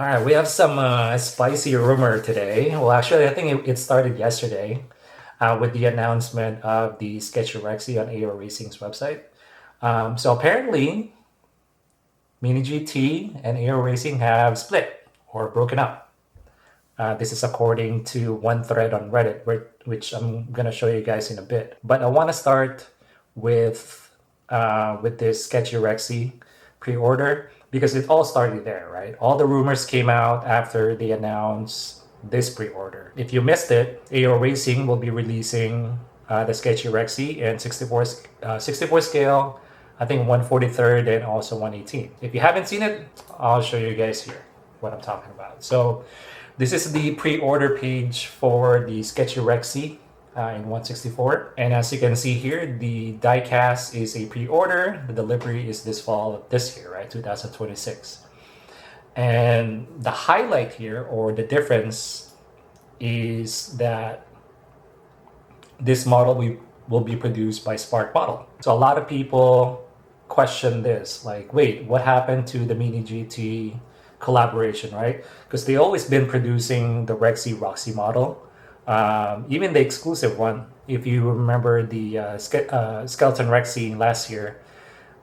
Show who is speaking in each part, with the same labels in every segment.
Speaker 1: All right, we have some spicy rumor today. Well, actually, I think it started yesterday with the announcement of the Sketchy Rexy on AO Racing's website. So apparently, Mini GT and AO Racing have split or broken up. This is according to one thread on Reddit, which I'm gonna show you guys in a bit. But I want to start with this Sketchy Rexy pre-order because it all started there, right? All the rumors came out after they announced this pre-order. If you missed it, AO Racing will be releasing the Sketchy Rexy in 64 scale, I think 143rd and also 118. If you haven't seen it, I'll show you guys here what I'm talking about. So this is the pre-order page for the Sketchy Rexy in 164. And as you can see here, the diecast is a pre-order. The delivery is this fall of this year, right? 2026. And the highlight here, or the difference, is that this model will be produced by Spark Model. So a lot of people question this, like, wait, what happened to the Mini GT collaboration, right? Because they always been producing the Rexy Roxy model, even the exclusive one. If you remember the Skeleton Rexy last year,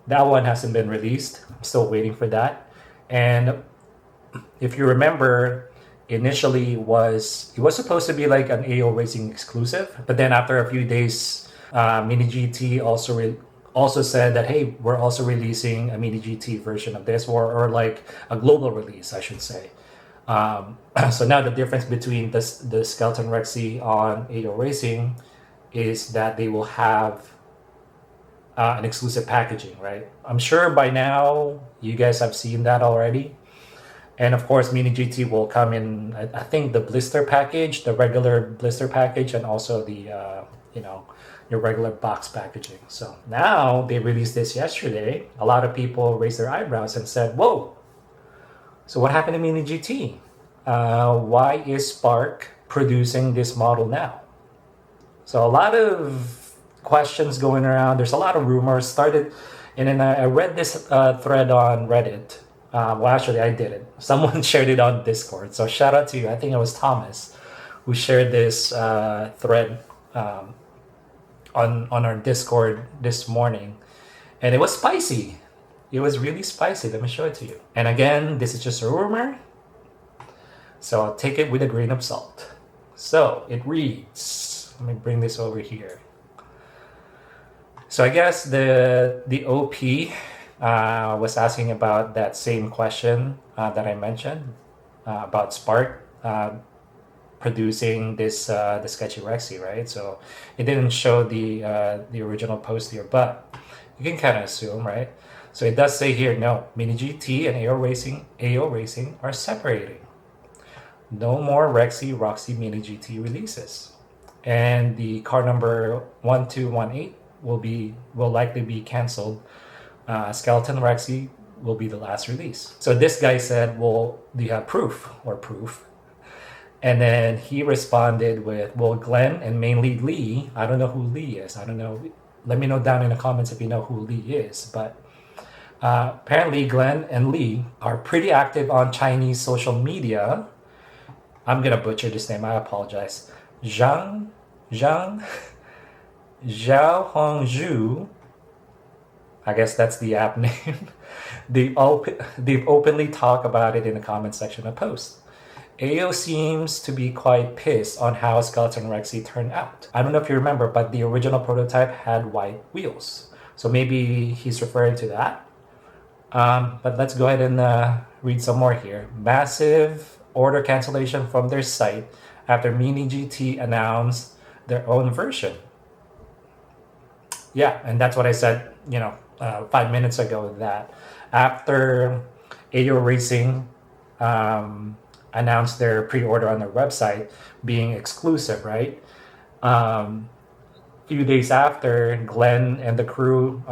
Speaker 1: that one hasn't been released. I'm still waiting for that. And if you remember, initially it was supposed to be like an AO Racing exclusive, but then after a few days, Mini GT also said that, hey, we're also releasing a Mini GT version of this, or like a global release, I should say. So now the difference between the Skeleton Rexy on AO Racing is that they will have an exclusive packaging, right? I'm sure by now you guys have seen that already. And of course, Mini GT will come in, I think, the blister package, the regular blister package, and also the, your regular box packaging. So now they released this yesterday. A lot of people raised their eyebrows and said, whoa, so what happened to Mini GT? Why is Spark producing this model now? So a lot of questions going around. There's a lot of rumors started. And then I read this thread on Reddit. Well, actually, I did it. Someone shared it on Discord. So shout out to you. I think it was Thomas who shared this thread on our Discord this morning. And it was spicy. It was really spicy. Let me show it to you. And again, this is just a rumor. So I'll take it with a grain of salt. So it reads, let me bring this over here. So I guess the OP was asking about that same question that I mentioned about Spark producing this the Sketchy Rexy, right? So it didn't show the original post here, but you can kind of assume, right? So it does say here, no, Mini GT and AO Racing are separating. No more Rexy Roxy Mini GT releases, and the car number 1218 will likely be canceled. Skeleton Rexy will be the last release. So this guy said, well, do you have proof? And then he responded with, well, Glenn and mainly Lee, I don't know who Lee is. I don't know. Let me know down in the comments if you know who Lee is. But apparently Glenn and Lee are pretty active on Chinese social media. I'm going to butcher this name. I apologize. Zhang, Zhao Hongzhu, I guess that's the app name. they've openly talked about it in the comment section of posts. AO seems to be quite pissed on how Skeleton Rexy turned out. I don't know if you remember, but the original prototype had white wheels. So maybe he's referring to that. But let's go ahead and read some more here. Massive order cancellation from their site after Mini GT announced their own version. Yeah, and that's what I said, 5 minutes ago, that after AO Racing announced their pre-order on their website being exclusive, right? Few days after, Glenn and the crew,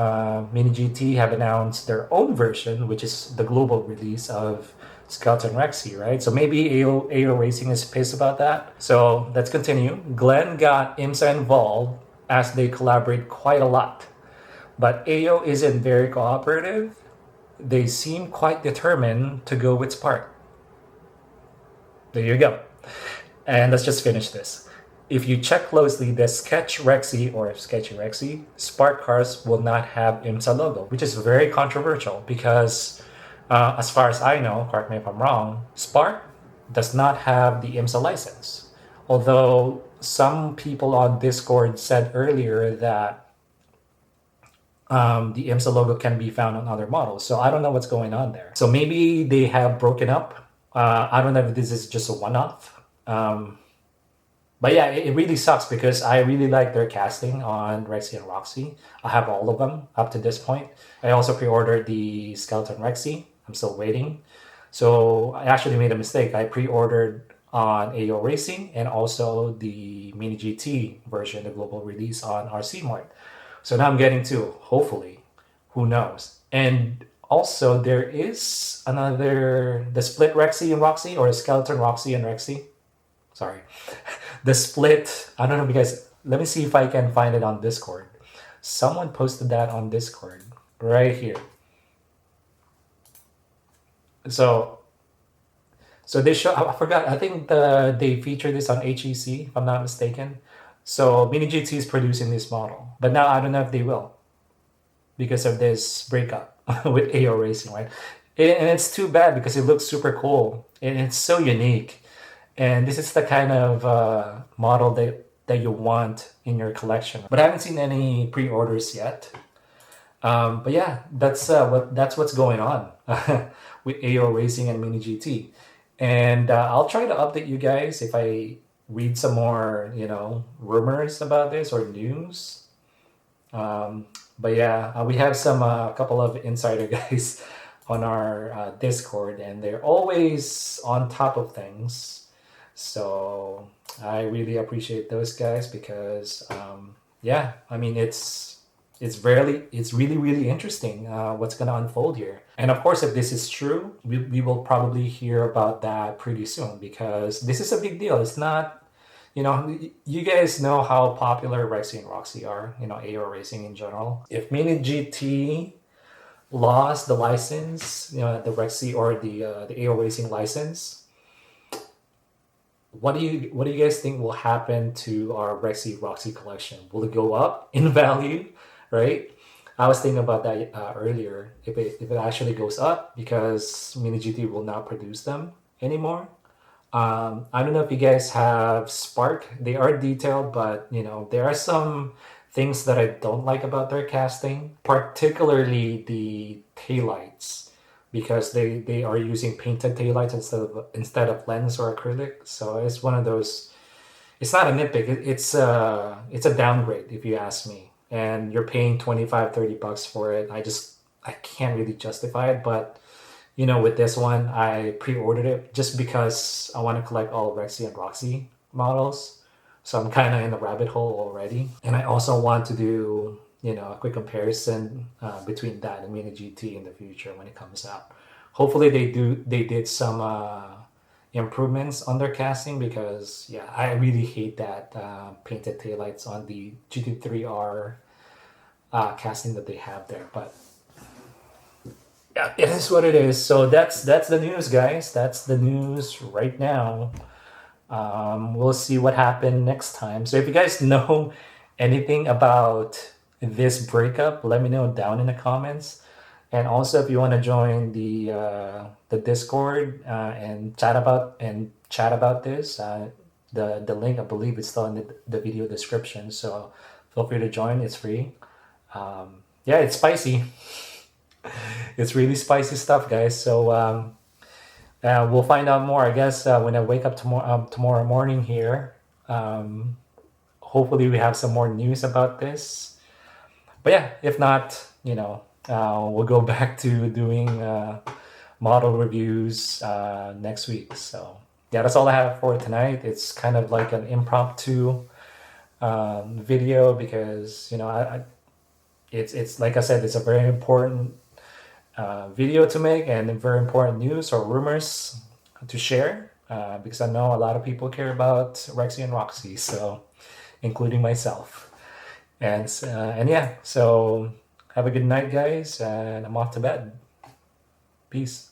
Speaker 1: Mini GT, have announced their own version, which is the global release of Skeleton Rexy, right? So maybe AO Racing is pissed about that. So let's continue. Glenn got IMSA involved as they collaborate quite a lot. But AO isn't very cooperative. They seem quite determined to go with Spark. There you go. And let's just finish this. If you check closely, the Sketch Rexy or Sketchy Rexy Spark cars will not have IMSA logo, which is very controversial because, as far as I know, correct me if I'm wrong, Spark does not have the IMSA license. Although some people on Discord said earlier that the IMSA logo can be found on other models. So I don't know what's going on there. So maybe they have broken up. I don't know if this is just a one-off. But yeah, it really sucks because I really like their casting on Rexy and Roxy. I have all of them up to this point. I also pre-ordered the Skeleton Rexy. I'm still waiting. So I actually made a mistake. I pre-ordered on AO Racing and also the Mini GT version, the global release on RC Mart. So now I'm getting two, hopefully. Who knows? And also there is another, the split Rexy and Roxy, or Skeleton Roxy and Rexy. Sorry. The split, I don't know if you guys, let me see if I can find it on Discord. Someone posted that on Discord right here. So they show, I forgot, I think they featured this on HEC, if I'm not mistaken. So Mini GT is producing this model, but now I don't know if they will because of this breakup with AO Racing, right? And it's too bad because it looks super cool and it's so unique. And this is the kind of model that you want in your collection. But I haven't seen any pre-orders yet. But yeah, that's what's going on with AO Racing and Mini GT. And I'll try to update you guys if I read some more, rumors about this or news. But yeah, we have some couple of insider guys on our Discord, and they're always on top of things. So I really appreciate those guys because, yeah, I mean it's really really interesting what's gonna unfold here. And of course, if this is true, we will probably hear about that pretty soon because this is a big deal. It's not. You guys know how popular Rexy and Roxy are, AO Racing in general. If Mini GT lost the license, the Rexy or the AO Racing license, what do you guys think will happen to our Rexy Roxy collection? Will it go up in value, right? I was thinking about that earlier. If it actually goes up because Mini GT will not produce them anymore. I don't know if you guys have Spark. They are detailed, but there are some things that I don't like about their casting, particularly the taillights, because they are using painted taillights instead of lens or acrylic. So it's one of those. It's not a nitpick. It's a downgrade if you ask me. And you're paying $25-$30 for it. I can't really justify it, but with this one, I pre-ordered it just because I want to collect all Rexy and Roxy models. So I'm kind of in the rabbit hole already. And I also want to do, a quick comparison between that and Mini GT in the future when it comes out. Hopefully they did some improvements on their casting because, yeah, I really hate that painted taillights on the GT3R casting that they have there. But yeah, it is what it is. So that's the news, guys. That's the news right now. We'll see what happened next time. So if you guys know anything about this breakup, let me know down in the comments. And also, if you want to join the Discord and chat about this, the link I believe is still in the video description. So feel free to join. It's free. Yeah, it's spicy. It's really spicy stuff, guys. So we'll find out more, I guess, when I wake up tomorrow morning here. Hopefully, we have some more news about this. But yeah, if not, we'll go back to doing model reviews next week. So yeah, that's all I have for tonight. It's kind of like an impromptu video because it's like I said, it's a very important video to make and very important news or rumors to share because I know a lot of people care about Rexy and Roxy, so including myself. And yeah, so have a good night, guys, and I'm off to bed. Peace.